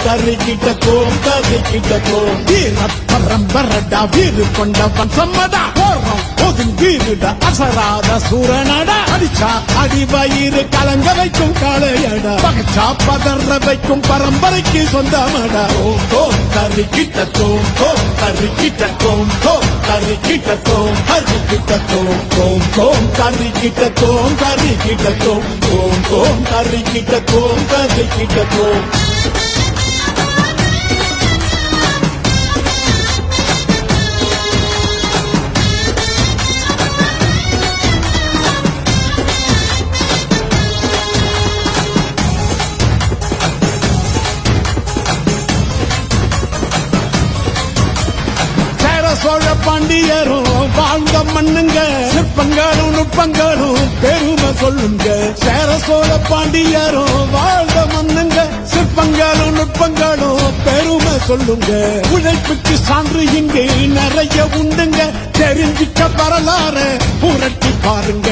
கறிக்கிட்டோம் கறிக்கிட்டோம் வீர பரம்பரடா வீறு கொண்டவன் சம்மடா போறோம் ஒதுங்கீருடா அசராத சூரனடா அடிச்சா அடிவயிறு கலங்க வைக்கும் காளையடா பகச்சா பதற வைக்கும் பரம்பரைக்கு சொந்தமடா ஓம் கறிக்கிட்டோம் கறிக்கிட்டோம் கறிக்கிட்டோம் கறிக்கிட்டோம் ஓம் கறிக்கிட்டோம் கறிக்கிட்டோம் ஓம் கறிக்கிட்டோம் கறிக்கிட்டோம் சோழ பாண்டியரும் வாழ்ந்த மண்ணுங்க சிற்பங்களும் நுட்பங்களும் பெருமை சொல்லுங்க சேர சோழ பாண்டியரும் வாழ்ந்த மண்ணுங்க சிற்பங்களும் நுட்பங்களும் பெருமை சொல்லுங்க உழைப்புக்கு சான்று இங்கு நிறைய உண்டுங்க தெரிஞ்சிக்க வரலாறு புரட்டி பாருங்க